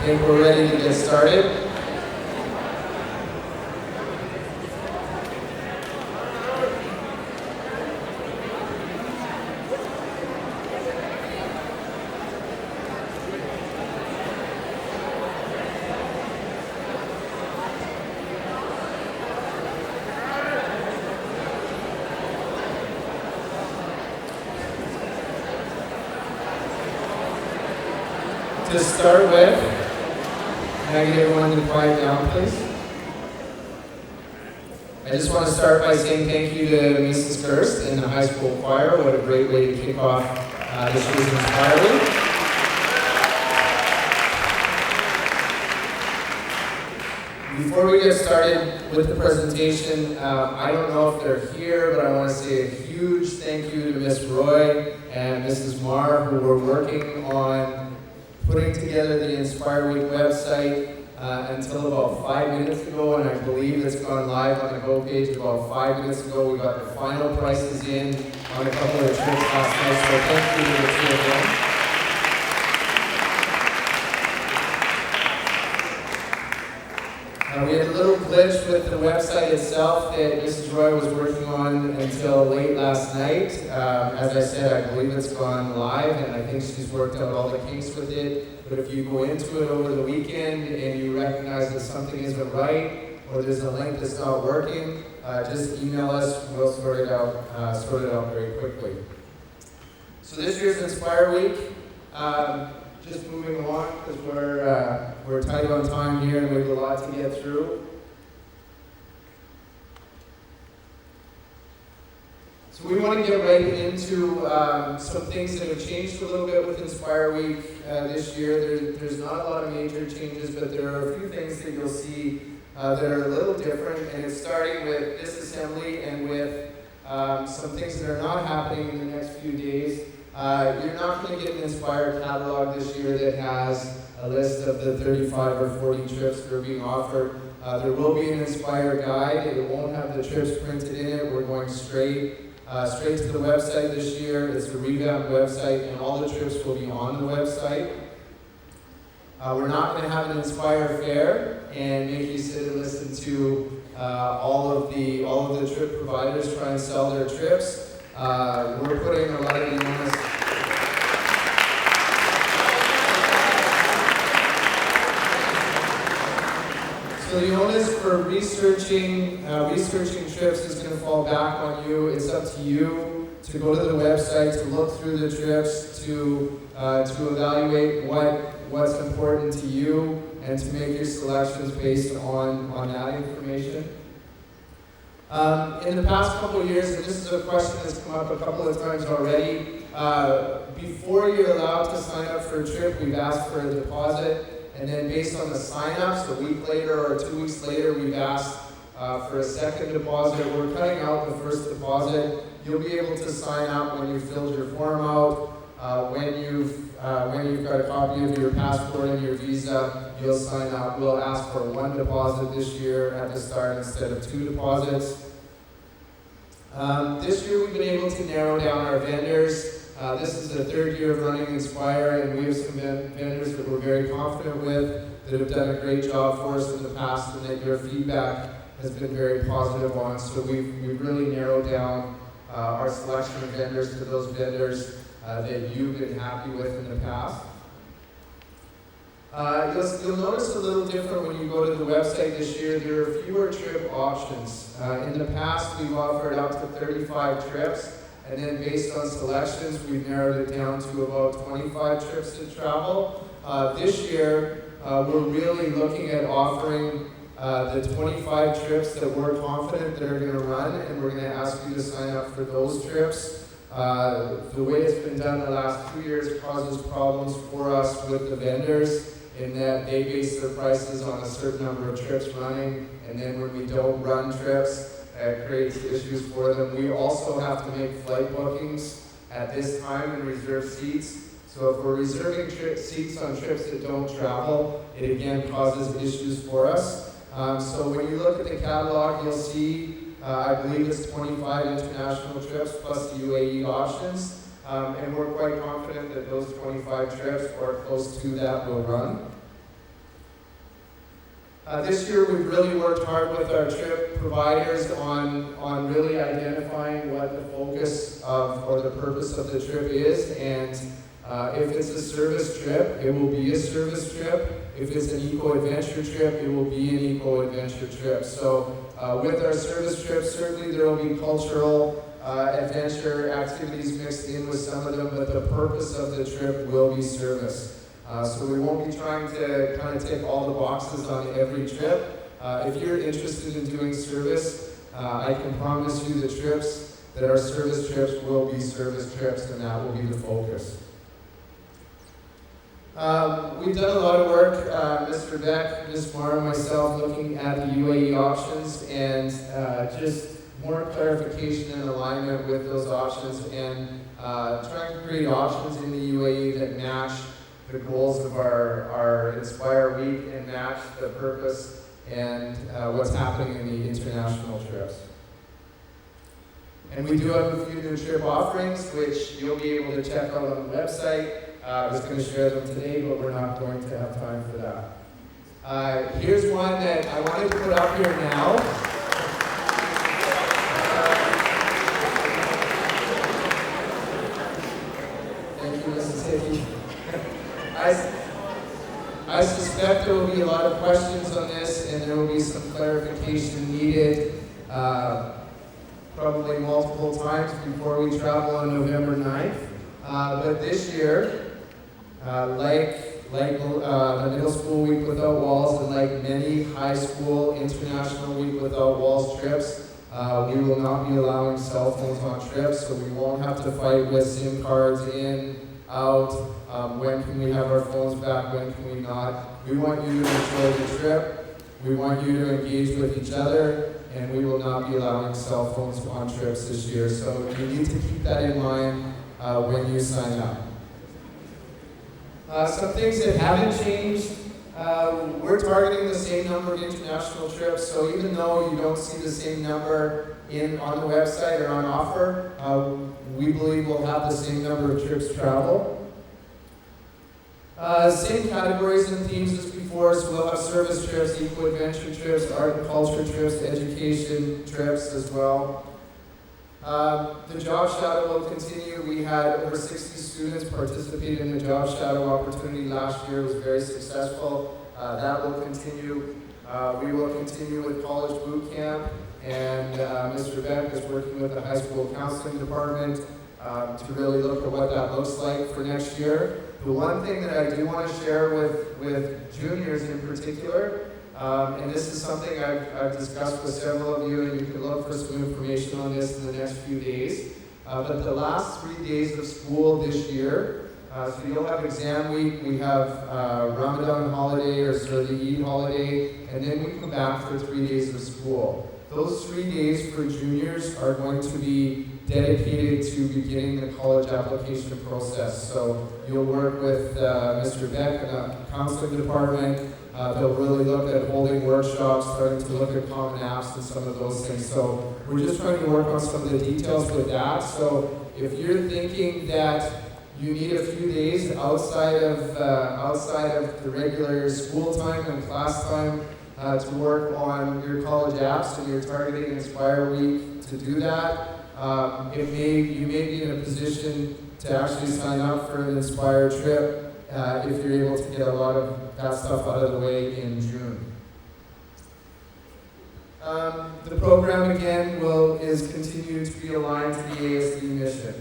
think we're ready to get started. To start with, can I get everyone to quiet down, please? I just want to start by saying thank you to Mrs. Gerst and the high school choir. What a great way to kick off this year's Inspire Week. Before we get started with the presentation, I don't know if they're here, but I want to say a huge thank you to Miss Roy and Mrs. Marr, who were working on putting together the Inspire Week website until about 5 minutes ago, and I believe it's gone live on the Go page about 5 minutes ago. We got the final prices in on a couple of trips last night, so thank you to the two of them. We had a little glitch with the website itself that Mrs. Roy was working on until late last night. As I said, I believe it's gone live, and I think she's worked out all the kinks with it. But if you go into it over the weekend and you recognize that something isn't right, or there's a link that's not working, just email us. We'll sort it out very quickly. So this year's Inspire Week. Just moving along because we're tight on time here and we have a lot to get through. So we want to get right into some things that have changed a little bit with Inspire Week this year. There's not a lot of major changes, but there are a few things that you'll see that are a little different, and it's starting with this assembly and with some things that are not happening in the next few days. You're not going to get an Inspire catalog this year that has a list of the 35 or 40 trips that are being offered. There will be an Inspire guide. It won't have the trips printed in it. We're going straight to the website this year. It's a revamped website, and all the trips will be on the website. We're not going to have an Inspire fair and make you sit and listen to all of the trip providers try and sell their trips. We're putting a lot of the onus. So the onus for researching trips is going to fall back on you. It's up to you to go to the website, to look through the trips, to evaluate what's important to you, and to make your selections based on that information. In the past couple of years, and this is a question that's come up a couple of times already, before you're allowed to sign up for a trip, we've asked for a deposit, and then based on the sign-ups, a week later or 2 weeks later, we've asked for a second deposit. We're cutting out the first deposit. You'll be able to sign up when you've filled your form out, when you've got a copy of your passport and your visa, you'll sign up. We'll ask for one deposit this year at the start instead of two deposits. This year we've been able to narrow down our vendors. This is the third year of running Inspire, and we have some vendors that we're very confident with that have done a great job for us in the past, and that your feedback has been very positive on. So we've really narrowed down our selection of vendors to those vendors that you've been happy with in the past. You'll notice a little different when you go to the website this year. There are fewer trip options. In the past, we've offered up to 35 trips, and then based on selections, we've narrowed it down to about 25 trips to travel. This year, we're really looking at offering the 25 trips that we're confident that are going to run, and we're going to ask you to sign up for those trips. The way it's been done the last 2 years causes problems for us with the vendors in that they base their prices on a certain number of trips running, and then when we don't run trips, it creates issues for them. We also have to make flight bookings at this time and reserve seats. So if we're reserving seats on trips that don't travel, it again causes issues for us. So when you look at the catalog, you'll see I believe it's 25 international trips plus the UAE options, and we're quite confident that those 25 trips or close to that will run. This year we've really worked hard with our trip providers on really identifying what the focus of or the purpose of the trip is, and if it's a service trip, it will be a service trip. If it's an eco-adventure trip, it will be an eco-adventure trip. So with our service trips, certainly there will be cultural adventure activities mixed in with some of them, but the purpose of the trip will be service. So we won't be trying to kind of tick all the boxes on every trip. If you're interested in doing service, I can promise you the trips that are service trips will be service trips, and that will be the focus. We've done a lot of work, Mr. Beck, Ms. Mara, and myself, looking at the UAE options and just more clarification and alignment with those options, and trying to create options in the UAE that match the goals of our Inspire Week and match the purpose and what's happening in the international trips. And we do have a few new trip offerings, which you'll be able to check out on the website. I was going to share them today, but we're not going to have time for that. Here's one that I wanted to put up here now. Thank you, Mrs. Hickey. I suspect there will be a lot of questions on this, and there will be some clarification needed, probably multiple times before we travel on November 9th. But this year, like the Middle School Week Without Walls and like many high school International Week Without Walls trips, we will not be allowing cell phones on trips, so we won't have to fight with SIM cards in, out, when can we have our phones back, when can we not. We want you to enjoy the trip, we want you to engage with each other, and we will not be allowing cell phones on trips this year. So you need to keep that in mind when you sign up. Some things that haven't changed, we're targeting the same number of international trips, so even though you don't see the same number on the website or on offer, we believe we'll have the same number of trips travel. Same categories and themes as before, so we'll have service trips, eco-adventure trips, art and culture trips, education trips as well. The Job Shadow will continue. We had over 60 students participate in the Job Shadow opportunity last year. It was very successful. That will continue. We will continue with College Boot Camp, and Mr. Beck is working with the high school counseling department to really look at what that looks like for next year. The one thing that I do want to share with juniors in particular, and this is something I've discussed with several of you, and you can look for some information on this in the next few days. But the last 3 days of school this year, so you'll have exam week, we have Ramadan holiday, or the Eid holiday, and then we come back for 3 days of school. Those 3 days for juniors are going to be dedicated to beginning the college application process. So you'll work with Mr. Beck and the counseling department. They'll really look at holding workshops, starting to look at common apps and some of those things. So we're just trying to work on some of the details with that. So if you're thinking that you need a few days outside of the regular school time and class time to work on your college apps, and you're targeting Inspire Week to do that, you may be in a position to actually sign up for an Inspire trip if you're able to get a lot of that stuff out of the way in June. The program again is continued to be aligned to the ASD mission.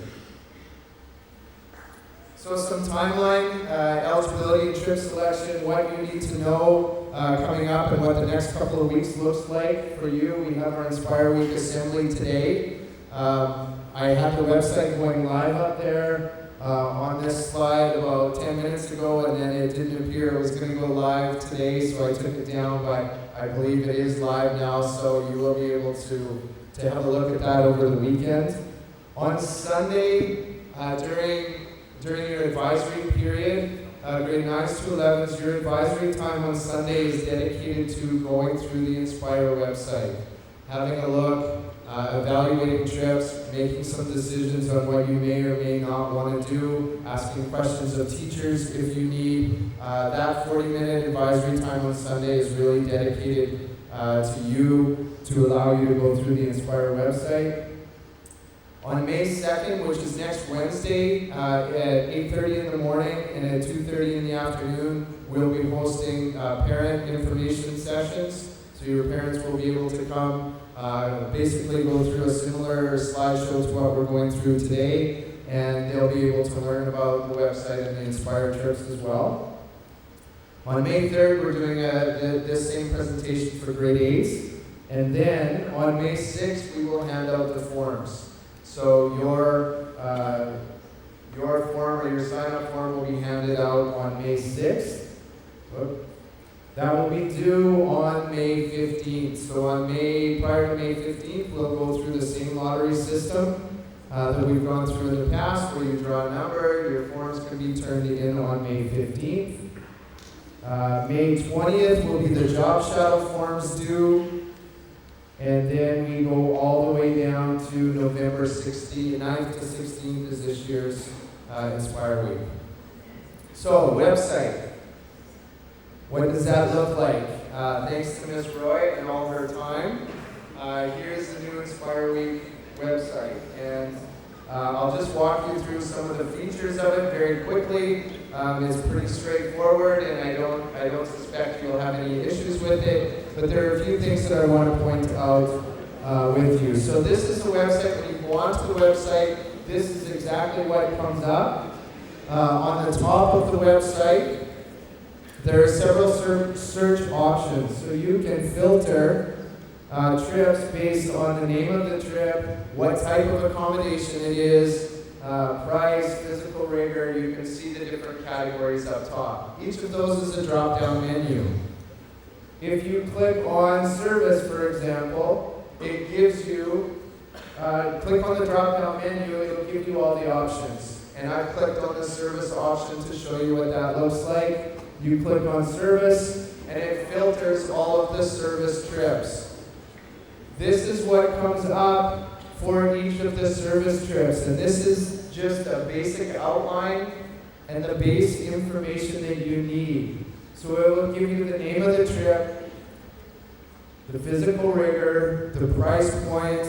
So some timeline, eligibility and trip selection, what you need to know coming up and what the next couple of weeks looks like for you. We have our Inspire Week Assembly today. I have the website going live up there on this slide about 10 minutes ago, and then it didn't appear it was going to go live today, so I took it down, but I believe it is live now, so you will be able to have a look at that over the weekend. On Sunday, during your advisory period, grade 9s to 11s, your advisory time on Sunday is dedicated to going through the Inspire website, having a look, evaluating trips, making some decisions on what you may or may not want to do, asking questions of teachers if you need. That 40-minute advisory time on Sunday is really dedicated to you to allow you to go through the Inspire website. On May 2nd, which is next Wednesday, at 8:30 in the morning and at 2:30 in the afternoon, we'll be hosting parent information sessions. So your parents will be able to come, basically go through a similar slideshow to what we're going through today, and they'll be able to learn about the website and the Inspire trips as well. On May 3rd, we're doing this same presentation for grade 8s, and then on May 6th, we will hand out the forms. So your form or your sign-up form will be handed out on May 6th. That will be due on May 15th. So prior to May 15th, we'll go through the same lottery system that we've gone through in the past, where you draw a number, your forms can be turned in on May 15th. May 20th will be the job shadow forms due. And then we go all the way down to November 9th to 16th is this year's Inspire Week. So, website. What does that look like? Thanks to Ms. Roy and all her time. Here's the new Inspire Week website. And I'll just walk you through some of the features of it very quickly. It's pretty straightforward, and I don't suspect you'll have any issues with it. But there are a few things that I want to point out with you. So this is the website. When you go onto the website, this is exactly what comes up. On the top of the website, there are several search options. So you can filter trips based on the name of the trip, what type of accommodation it is, price, physical rigor. You can see the different categories up top. Each of those is a drop-down menu. If you click on service, for example, it gives you, click on the drop-down menu, it'll give you all the options. And I've clicked on the service option to show you what that looks like. You click on service, and it filters all of the service trips. This is what comes up for each of the service trips, and this is just a basic outline and the base information that you need. So it will give you the name of the trip, the physical rigor, the price point,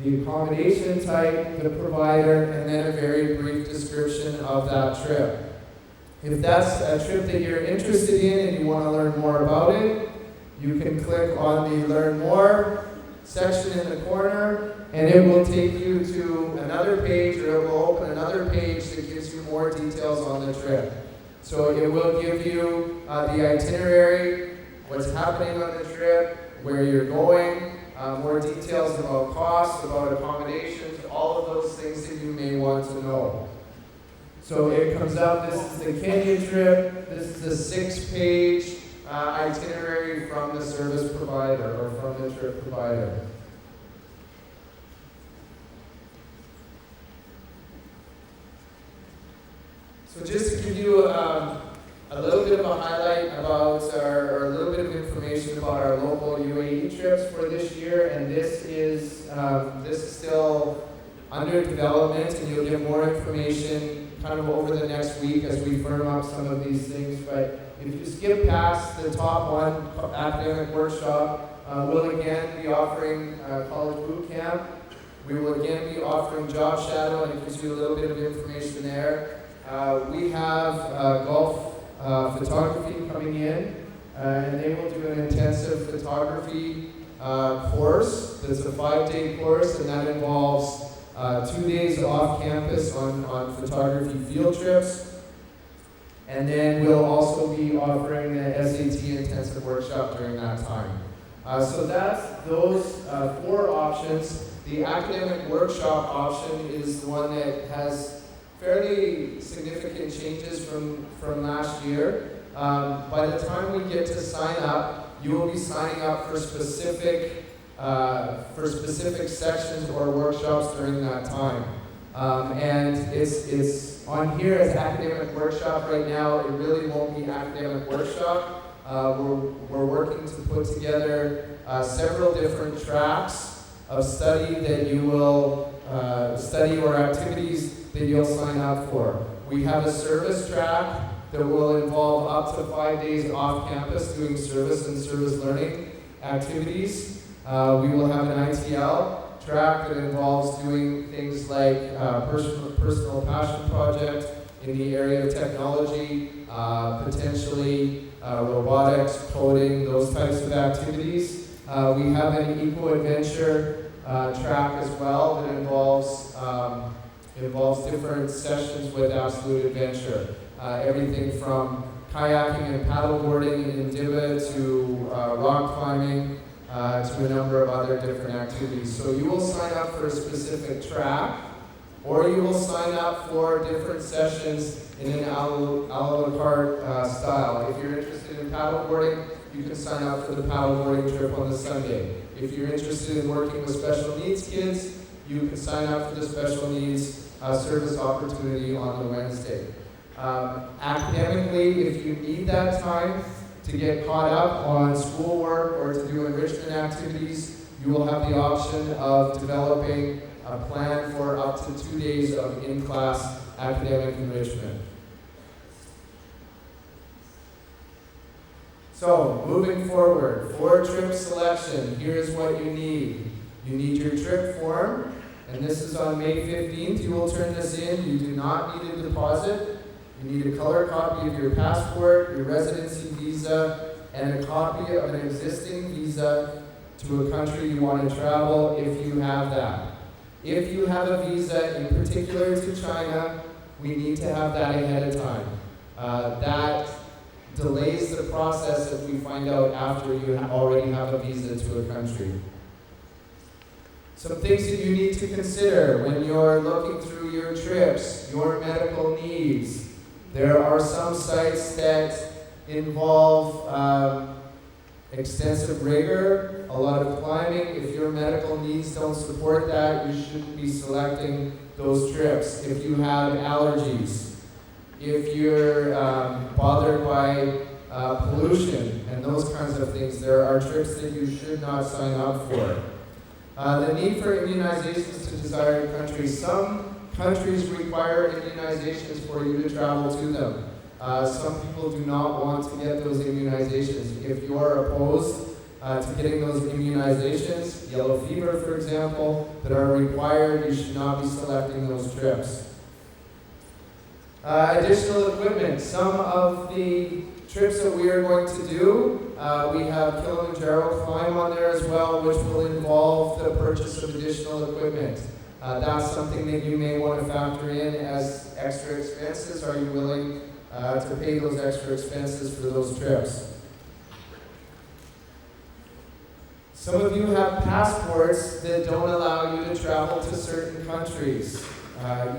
the accommodation type, the provider, and then a very brief description of that trip. If that's a trip that you're interested in and you want to learn more about it, you can click on the Learn More section in the corner, and it will take you to another page, or it will open another page that gives you more details on the trip. So it will give you the itinerary, what's happening on the trip, where you're going, more details about costs, about accommodations, all of those things that you may want to know. So it comes up, this is the Kenya trip, this is a 6-page itinerary from the service provider, or from the trip provider. So just to give you a little bit of a highlight about or a little bit of information about our local UAE trips for this year, and this is still under development, and you'll get more information kind of over the next week as we firm up some of these things. But if you skip past the top one, academic workshop, we'll again be offering college boot camp. We will again be offering job shadow, and it gives you a little bit of information there. We have golf photography coming in, and they will do an intensive photography course. That's a 5-day course, and that involves 2 days off campus on photography field trips. And then we'll also be offering the SAT intensive workshop during that time. So that's those 4 options. The academic workshop option is the one that has fairly significant changes from last year. By the time we get to sign up, you will be signing up for specific sections or workshops during that time. And it's on here as academic workshop right now. It really won't be academic workshop. We're working to put together several different tracks of study that you will study or activities that you'll sign up for. We have a service track that will involve up to 5 days off campus doing service and service learning activities. We will have an ITL track that involves doing things like personal passion project in the area of technology, potentially robotics, coding, those types of activities. We have an eco-adventure track as well that involves different sessions with absolute adventure. Everything from kayaking and paddleboarding in Diva to rock climbing to a number of other different activities. So you will sign up for a specific track, or you will sign up for different sessions in an a la carte style. If you're interested in paddleboarding, you can sign up for the paddleboarding trip on the Sunday. If you're interested in working with special needs kids, you can sign up for the special needs service opportunity on the Wednesday. Academically, if you need that time to get caught up on schoolwork or to do enrichment activities, you will have the option of developing a plan for up to 2 days of in-class academic enrichment. So, moving forward, for trip selection, here's what you need. You need your trip form, and this is on May 15th. You will turn this in. You do not need a deposit. You need a color copy of your passport, your residency visa, and a copy of an existing visa to a country you want to travel if you have that. If you have a visa, in particular to China, we need to have that ahead of time. That delays the process if we find out after you already have a visa to a country. Some things that you need to consider when you're looking through your trips, your medical needs. There are some sites that involve extensive rigor, a lot of climbing. If your medical needs don't support that, you shouldn't be selecting those trips. If you have allergies, if you're bothered by pollution and those kinds of things, there are trips that you should not sign up for. The need for immunizations to desired countries. Some countries require immunizations for you to travel to them. Some people do not want to get those immunizations. If you are opposed to getting those immunizations, yellow fever, for example, that are required, you should not be selecting those trips. Additional equipment. Some of the trips that we are going to do, we have Kilimanjaro climb on there as well, which will involve the purchase of additional equipment. That's something that you may want to factor in as extra expenses. Are you willing to pay those extra expenses for those trips? Some of you have passports that don't allow you to travel to certain countries.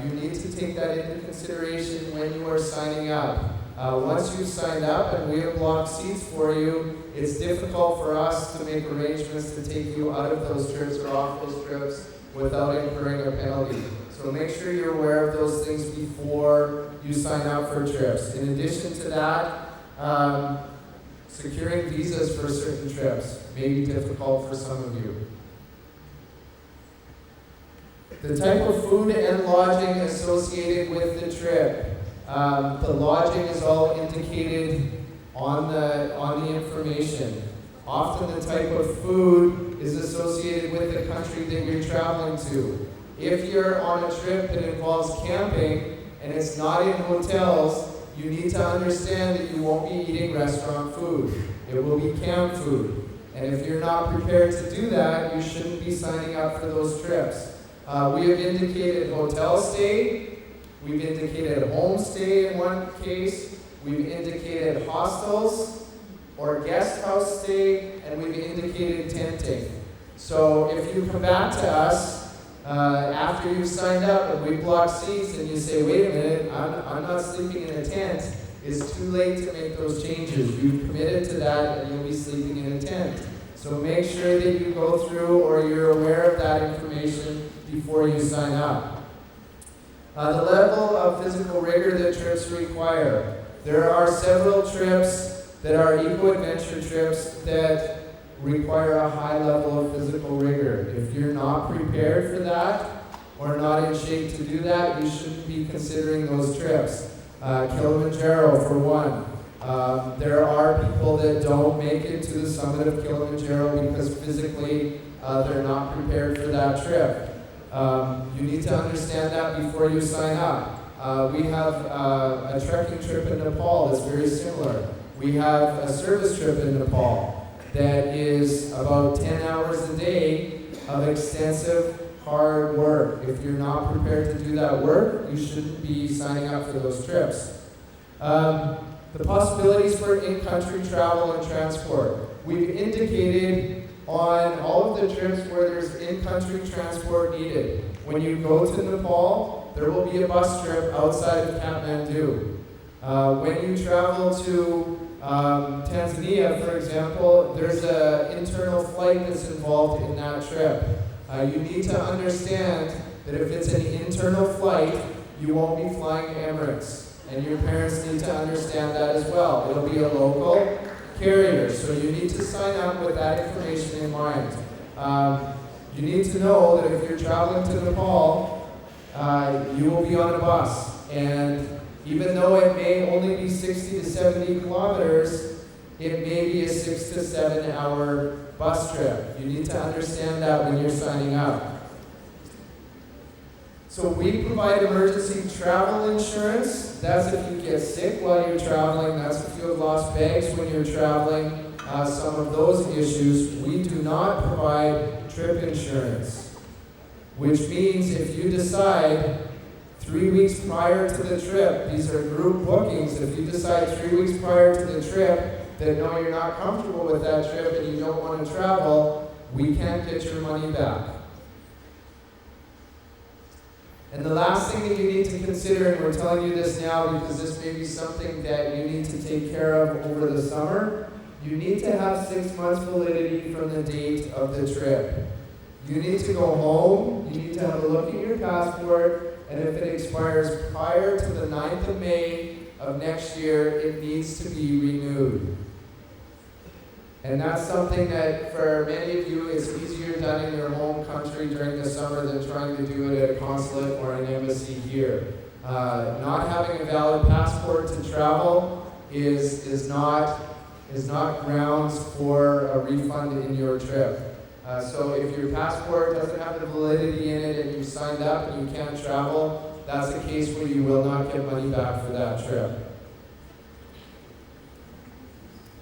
You need to take that into consideration when you are signing up. Once you've signed up and we have blocked seats for you, it's difficult for us to make arrangements to take you out of those trips or off those trips without incurring a penalty. So make sure you're aware of those things before you sign up for trips. In addition to that, securing visas for certain trips may be difficult for some of you. The type of food and lodging associated with the trip. The lodging is all indicated on the information. Often the type of food is associated with the country that you're traveling to. If you're on a trip that involves camping and it's not in hotels, you need to understand that you won't be eating restaurant food. It will be camp food. And if you're not prepared to do that, you shouldn't be signing up for those trips. We have indicated hotel stay, we've indicated home stay in one case, we've indicated hostels or guest house stay, and we've indicated tenting. So if you come back to us after you've signed up and we block seats and you say, wait a minute, I'm not sleeping in a tent, it's too late to make those changes. You've committed to that and you'll be sleeping in a tent. So make sure that you go through or you're aware of that information before you sign up. The level of physical rigor that trips require. There are several trips that are eco-adventure trips that require a high level of physical rigor. If you're not prepared for that, or not in shape to do that, you shouldn't be considering those trips. Kilimanjaro, for one. There are people that don't make it to the summit of Kilimanjaro because physically they're not prepared for that trip. You need to understand that before you sign up. We have a trekking trip in Nepal that's very similar. We have a service trip in Nepal that is about 10 hours a day of extensive, hard work. If you're not prepared to do that work, you shouldn't be signing up for those trips. The possibilities for in-country travel and transport. We've indicated on all of the trips where there's in-country transport needed. When you go to Nepal, there will be a bus trip outside of Kathmandu. When you travel to Tanzania, for example, there's an internal flight that's involved in that trip. You need to understand that if it's an internal flight, you won't be flying Emirates. And your parents need to understand that as well. It'll be a local carrier, so you need to sign up with that information in mind. You need to know that if you're traveling to Nepal, you will be on a bus. And even though it may only be 60 to 70 kilometers, it may be a 6 to 7 hour bus trip. You need to understand that when you're signing up. So we provide emergency travel insurance. That's if you get sick while you're traveling. That's if you have lost bags when you're traveling. Some of those issues. We do not provide trip insurance, which means if you decide 3 weeks prior to the trip, these are group bookings, if you decide 3 weeks prior to the trip that no, you're not comfortable with that trip and you don't want to travel, we can't get your money back. And the last thing that you need to consider, and we're telling you this now because this may be something that you need to take care of over the summer, you need to have 6 months validity from the date of the trip. You need to go home, you need to have a look at your passport, and if it expires prior to the 9th of May of next year, it needs to be renewed. And that's something that for many of you is easier done in your home country during the summer than trying to do it at a consulate or an embassy here. Not having a valid passport to travel is not grounds for a refund in your trip. So if your passport doesn't have the validity in it and you signed up and you can't travel, that's a case where you will not get money back for that trip.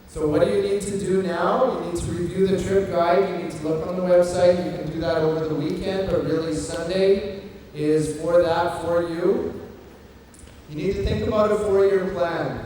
So what do you need to do now? You need to review the trip guide. You need to look on the website. You can do that over the weekend, but really Sunday is for that for you. You need to think about a 4-year plan.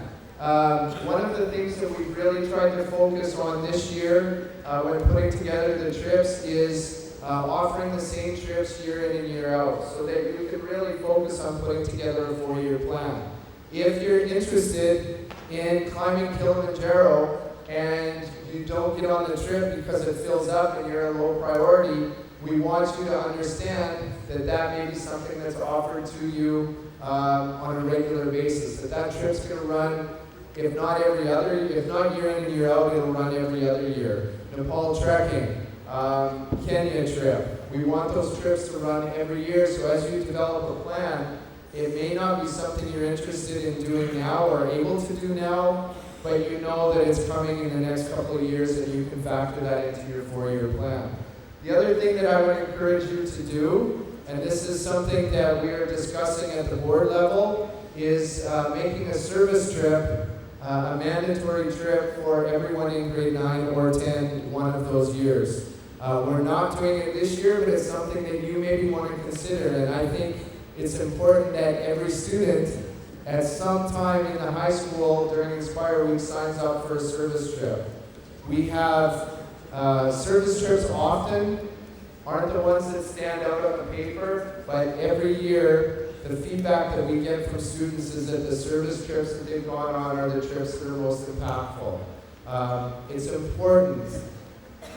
One of the things that we've really tried to focus on this year when putting together the trips is offering the same trips year in and year out so that you can really focus on putting together a 4-year plan. If you're interested in climbing Kilimanjaro and you don't get on the trip because it fills up and you're a low priority, we want you to understand that that may be something that's offered to you on a regular basis. That trip's going to run, if not year in and year out, it'll run every other year. Nepal trekking, Kenya trip. We want those trips to run every year, so as you develop a plan, it may not be something you're interested in doing now or able to do now, but you know that it's coming in the next couple of years and you can factor that into your 4-year plan. The other thing that I would encourage you to do, and this is something that we are discussing at the board level, is making a service trip a mandatory trip for everyone in grade 9 or 10 one of those years. We're not doing it this year, but it's something that you maybe want to consider, and I think it's important that every student at some time in the high school during Inspire Week signs up for a service trip. We have service trips often aren't the ones that stand out on the paper, but every year the feedback that we get from students is that the service trips that they've gone on are the trips that are most impactful. It's important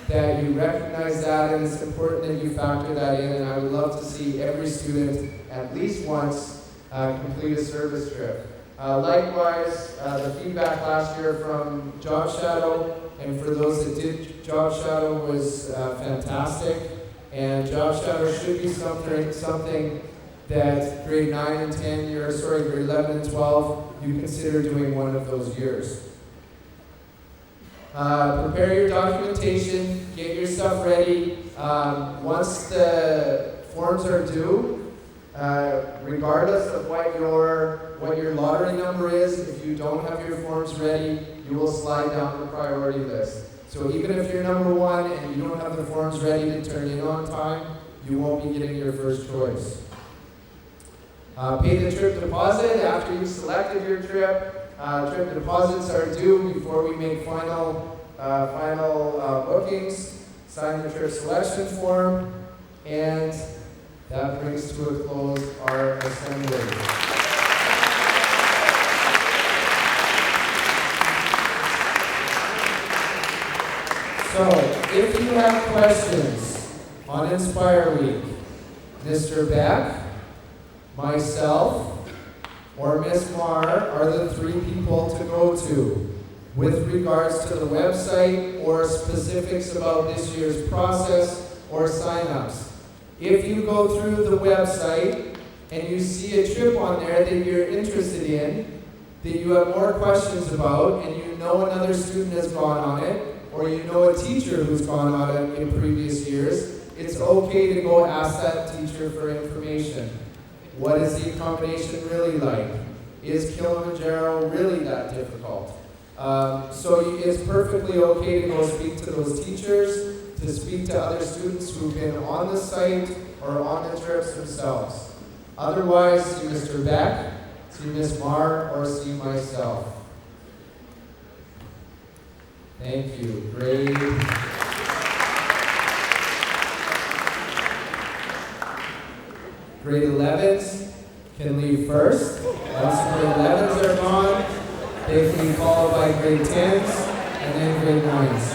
that you recognize that, and it's important that you factor that in, and I would love to see every student at least once complete a service trip. Likewise, the feedback last year from Job Shadow, and for those that did Job Shadow, was fantastic. And Job Shadow should be something that grade 9 and 10 years, grade 11 and 12, you consider doing one of those years. Prepare your documentation, get your stuff ready. Once the forms are due, regardless of what your lottery number is, if you don't have your forms ready, you will slide down the priority list. So even if you're number 1 and you don't have the forms ready to turn in on time, you won't be getting your first choice. Pay the trip deposit after you've selected your trip. Trip deposits are due before we make final bookings. Sign the trip selection form, and that brings to a close our assembly. So, if you have questions on Inspire Week, Mr. Beck, myself, or Ms. Marr are the 3 people to go to with regards to the website or specifics about this year's process or sign-ups. If you go through the website and you see a trip on there that you're interested in, that you have more questions about, and you know another student has gone on it, or you know a teacher who's gone on it in previous years, it's okay to go ask that teacher for information. What is the accommodation really like? Is Kilimanjaro really that difficult? So it's perfectly okay to go speak to those teachers, to speak to other students who've been on the site or on the trips themselves. Otherwise, see Mr. Beck, see Ms. Marr, or see myself. Thank you. Grade 11s can leave first. Once grade 11s are gone, they can be followed by grade 10s and then grade 9s.